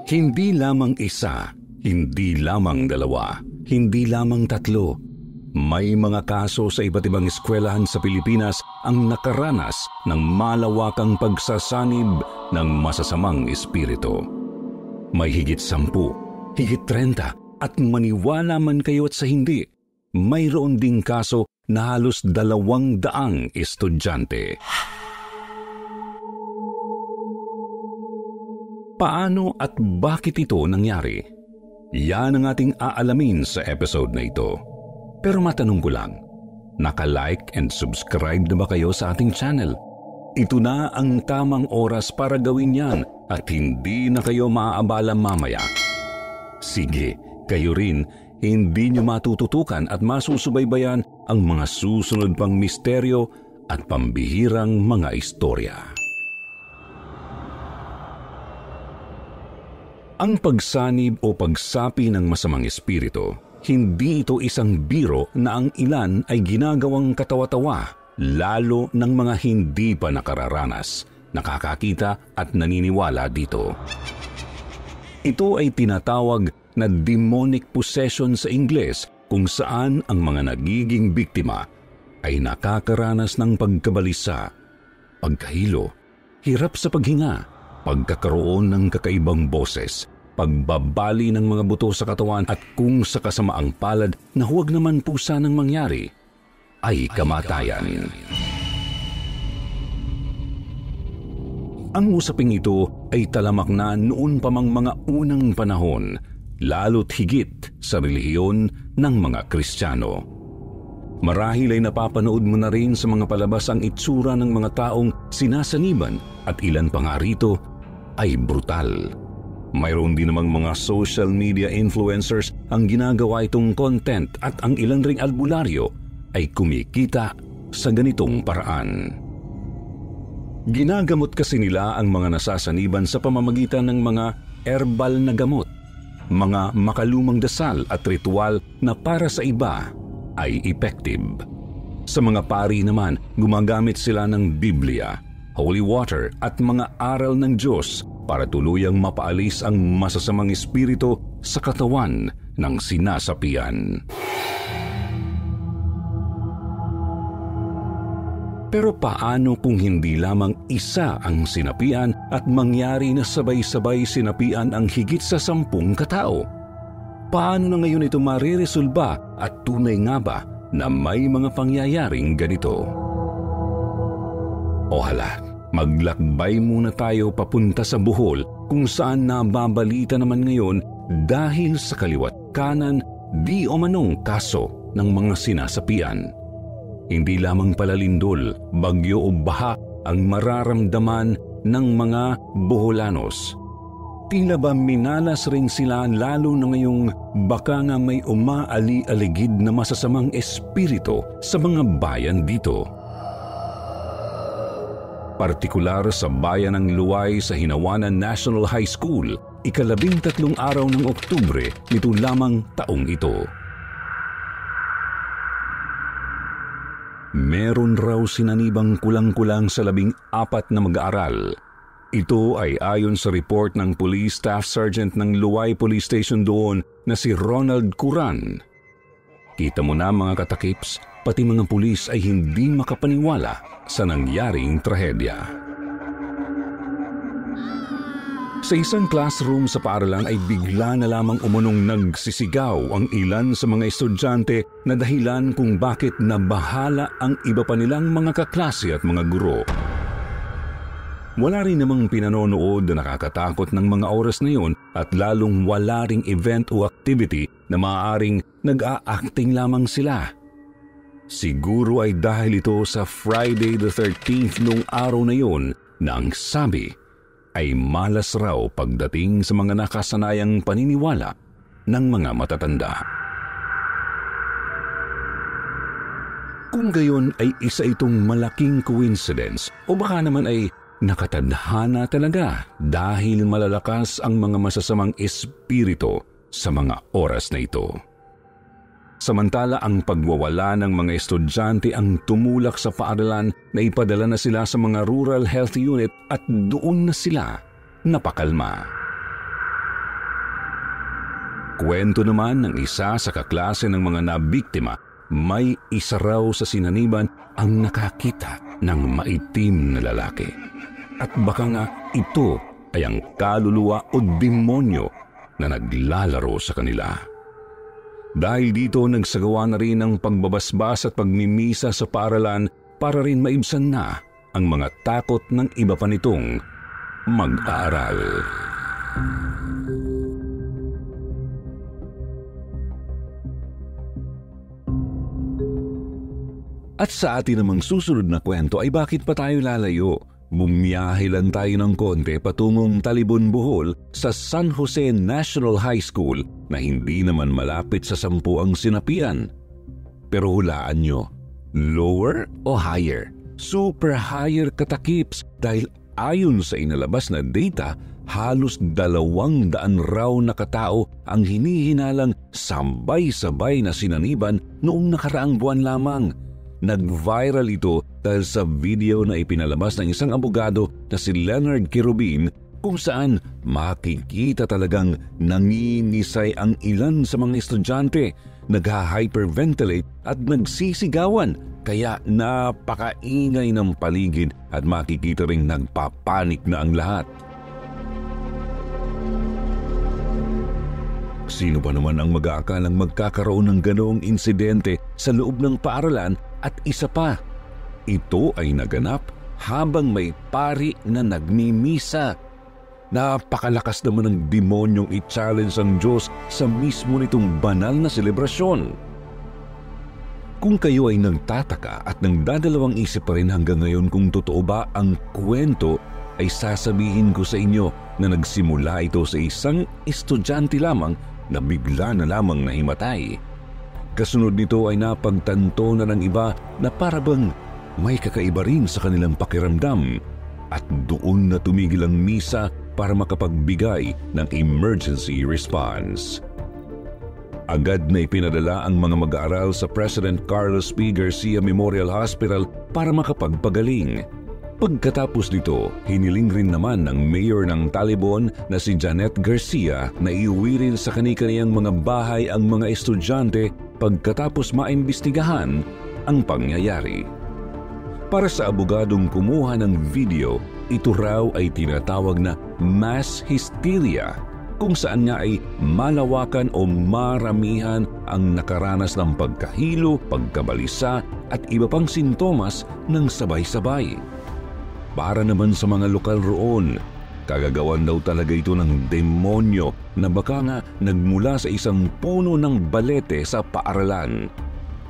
Hindi lamang isa, hindi lamang dalawa, hindi lamang tatlo. May mga kaso sa iba't ibang eskwelahan sa Pilipinas ang nakaranas ng malawakang pagsasanib ng masasamang espiritu. May higit 10, higit 30 at maniwala man kayo at sa hindi, mayroon ding kaso na halos 200 estudyante. Paano at bakit ito nangyari? Yan ang ating aalamin sa episode na ito. Pero matanong ko lang, naka-like and subscribe na ba kayo sa ating channel? Ito na ang tamang oras para gawin yan at hindi na kayo maaabala mamaya. Sige, kayo rin, hindi nyo matututukan at masusubaybayan ang mga susunod pang misteryo at pambihirang mga istorya. Ang pagsanib o pagsapi ng masamang espiritu, hindi ito isang biro na ang ilan ay ginagawang katawa-tawa, lalo ng mga hindi pa nakararanas, nakakakita at naniniwala dito. Ito ay tinatawag na demonic possession sa Ingles, kung saan ang mga nagiging biktima ay nakakaranas ng pagkabalisa, pagkahilo, hirap sa paghinga, pagkakaroon ng kakaibang boses, pagbabali ng mga buto sa katawan at kung sa kasamaang palad na huwag naman po sanang mangyari, ay kamatayan. Ang usaping ito ay talamak na noon pa mang mga unang panahon, lalo't higit sa relihiyon ng mga Kristiyano. Marahil ay napapanood mo na rin sa mga palabas ang itsura ng mga taong sinasaniban at ilan pa nga rito ay brutal. Mayroon din namang mga social media influencers ang ginagawa itong content at ang ilan ring albularyo ay kumikita sa ganitong paraan. Ginagamot kasi nila ang mga nasasaniban sa pamamagitan ng mga herbal na gamot, mga makalumang dasal at ritual na para sa iba ay effective. Sa mga pari naman, gumagamit sila ng Biblia, holy water at mga aral ng Diyos para tuluyang mapaalis ang masasamang espiritu sa katawan ng sinasapian. Pero paano kung hindi lamang isa ang sinapian at mangyari na sabay-sabay sinapian ang higit sa 10 katao? Paano na ngayon ito mariresolba at tunay nga ba na may mga pangyayaring ganito? O hala, maglakbay muna tayo papunta sa Bohol kung saan nababalita naman ngayon dahil sa kaliwat kanan di o manong kaso ng mga sinasapian. Hindi lamang palalindol, bagyo o baha ang mararamdaman ng mga Boholanos. Tila ba minalas rin sila lalo na ngayong baka nga may umaali-aligid na masasamang espiritu sa mga bayan dito. Partikular sa bayan ng Luway sa Hinawanan National High School, 13 araw ng Oktubre nito lamang taong ito. Meron raw sinanibang kulang-kulang sa 14 na mag-aaral. Ito ay ayon sa report ng Police Staff Sergeant ng Luway Police Station doon na si Ronald Curan. Kita mo na mga katakips, pati mga pulis ay hindi makapaniwala sa nangyaring trahedya. Sa isang classroom sa paaralan ay bigla na lamang umunong nagsisigaw ang ilan sa mga estudyante na dahilan kung bakit nabahala ang iba pa nilang mga kaklase at mga guro. Wala rin namang pinanonood na nakakatakot ng mga oras na yun at lalong wala ring event o activity na maaaring nag-a-acting lamang sila. Siguro ay dahil ito sa Friday the 13th nung araw na yun na ang sabi ay malas raw pagdating sa mga nakasanayang paniniwala ng mga matatanda. Kung gayon ay isa itong malaking coincidence o baka naman ay nakatadhana talaga dahil malalakas ang mga masasamang espiritu sa mga oras na ito. Samantala ang pagwawala ng mga estudyante ang tumulak sa paaralan na ipadala na sila sa mga rural health unit at doon na sila napakalma. Kwento naman ng isa sa kaklase ng mga nabiktima, may isa raw sa sinaniban ang nakakita ng maitim na lalaki. At baka nga ito ay ang kaluluwa o demonyo na naglalaro sa kanila. Dahil dito nagsagawa na rin ang pagbabasbas at pagmimisa sa paaralan para rin maibsan na ang mga takot ng iba pa nitong mag-aaral. At sa atin namang susunod na kwento ay bakit pa tayo lalayo? Bumiyahe lang tayo ng konti patungong Talibon, Bohol sa San Jose National High School na hindi naman malapit sa 10 ang sinapian. Pero hulaan nyo, lower o higher? Super higher katakips dahil ayon sa inalabas na data, halos 200 raw na katao ang hinihinalang sabay-sabay na sinaniban noong nakaraang buwan lamang. Nag-viral ito dahil sa video na ipinalabas ng isang abogado na si Leonard Kirubin kung saan makikita talagang nanginisay ang ilan sa mga estudyante, nagha-hyperventilate at nagsisigawan kaya napakaingay ng paligid at makikita ring nagpapanik na ang lahat. Sino ba naman ang mag-aakalang magkakaroon ng ganoong insidente sa loob ng paaralan? At isa pa, ito ay naganap habang may pari na nagmimisa. Napakalakas naman ng demonyong i-challenge ang Diyos sa mismo nitong banal na selebrasyon. Kung kayo ay nagtataka at nagdadalawang isip pa rin hanggang ngayon kung totoo ba ang kwento, ay sasabihin ko sa inyo na nagsimula ito sa isang estudyante lamang na bigla na lamang nahimatay. Kasunod nito ay napagtanto na ng iba na parabang may kakaiba rin sa kanilang pakiramdam at doon na tumigil ang misa para makapagbigay ng emergency response. Agad na ipinadala ang mga mag-aaral sa President Carlos P. Garcia Memorial Hospital para makapagpagaling. Pagkatapos nito, hiniling rin naman ng mayor ng Talibon na si Janet Garcia na iuwi rin sa kani-kaniyang mga bahay ang mga estudyante pagkatapos maimbestigahan ang pangyayari. Para sa abogadong kumuha ng video, ito raw ay tinatawag na mass hysteria, kung saan nga ay malawakan o maramihan ang nakaranas ng pagkahilo, pagkabalisa at iba pang sintomas ng sabay-sabay. Para naman sa mga lokal roon, kagagawan daw talaga ito ng demonyo na baka nga nagmula sa isang puno ng balete sa paaralan.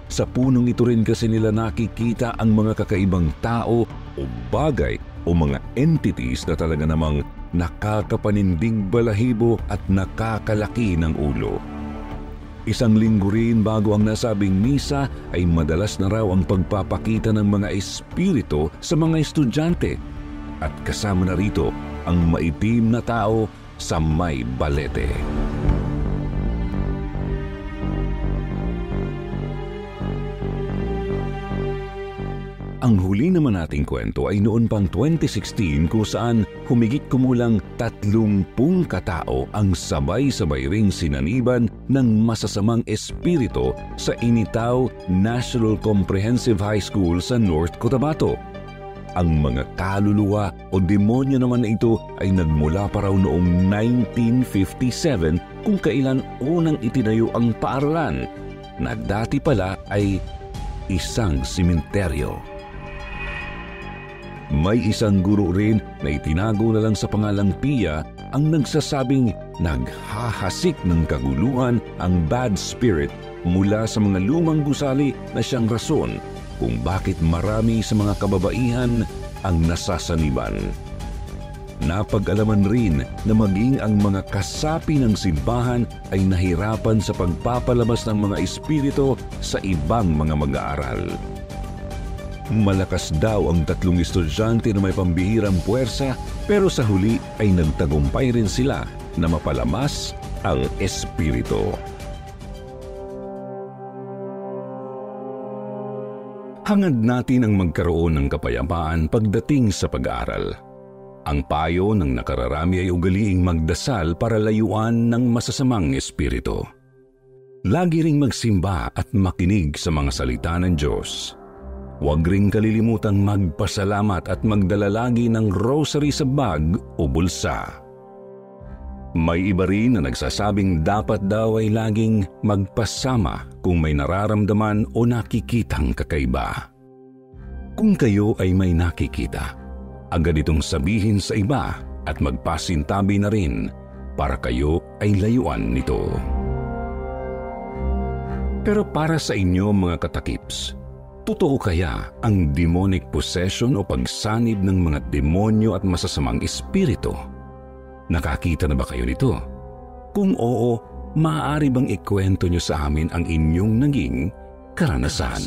Sa punong ito rin kasi nila nakikita ang mga kakaibang tao o bagay o mga entities na talaga namang nakakapanindig balahibo at nakakalaki ng ulo. Isang linggo rin bago ang nasabing misa ay madalas na raw ang pagpapakita ng mga espiritu sa mga estudyante at kasama na rito ang maitim na tao sa may balete. Ang huli naman nating kwento ay noon pang 2016 kung saan humigit kumulang 30 katao ang sabay-sabay ring sinaniban ng masasamang espiritu sa Initaw National Comprehensive High School sa North Cotabato. Ang mga kaluluwa o demonyo naman na ito ay nagmula pa raw noong 1957 kung kailan unang itinayo ang paaralan na dati pala ay isang simenteryo. May isang guro rin na itinago na lang sa pangalang Pia ang nagsasabing naghahasik ng kaguluhan ang bad spirit mula sa mga lumang gusali na siyang rason kung bakit marami sa mga kababaihan ang nasasaniban. Napag-alaman rin na maging ang mga kasapi ng simbahan ay nahirapan sa pagpapalabas ng mga espiritu sa ibang mga mag-aaral. Malakas daw ang 3 estudyante na may pambihirang puwersa pero sa huli ay nagtagumpay rin sila na mapalamas ang espiritu. Hangad natin ang magkaroon ng kapayapaan pagdating sa pag-aaral. Ang payo ng nakararami ay ugaliing magdasal para layuan ng masasamang espiritu. Lagi ring magsimba at makinig sa mga salita ng Diyos. Huwag ring kalilimutang magpasalamat at magdala lagi ng rosary sa bag o bulsa. May iba rin na nagsasabing dapat daw ay laging magpasama kung may nararamdaman o nakikitang kakaiba. Kung kayo ay may nakikita, agad itong sabihin sa iba at magpasintabi na rin para kayo ay layuan nito. Pero para sa inyo mga katakips, totoo kaya ang demonic possession o pagsanib ng mga demonyo at masasamang espiritu? Nakakita na ba kayo nito? Kung oo, maaari bang ikwento nyo sa amin ang inyong naging karanasan?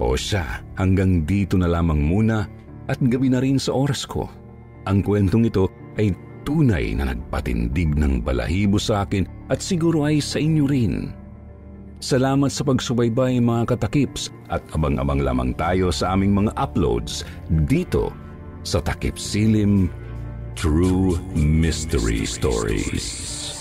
O siya, hanggang dito na lamang muna at gabi na rin sa oras ko. Ang kwentong ito ay tunay na nagpatindig ng balahibo sa akin at siguro ay sa inyo rin. Salamat sa pagsubaybay mga katakips at abang-abang lamang tayo sa aming mga uploads dito sa Takip Silim True Mystery Stories.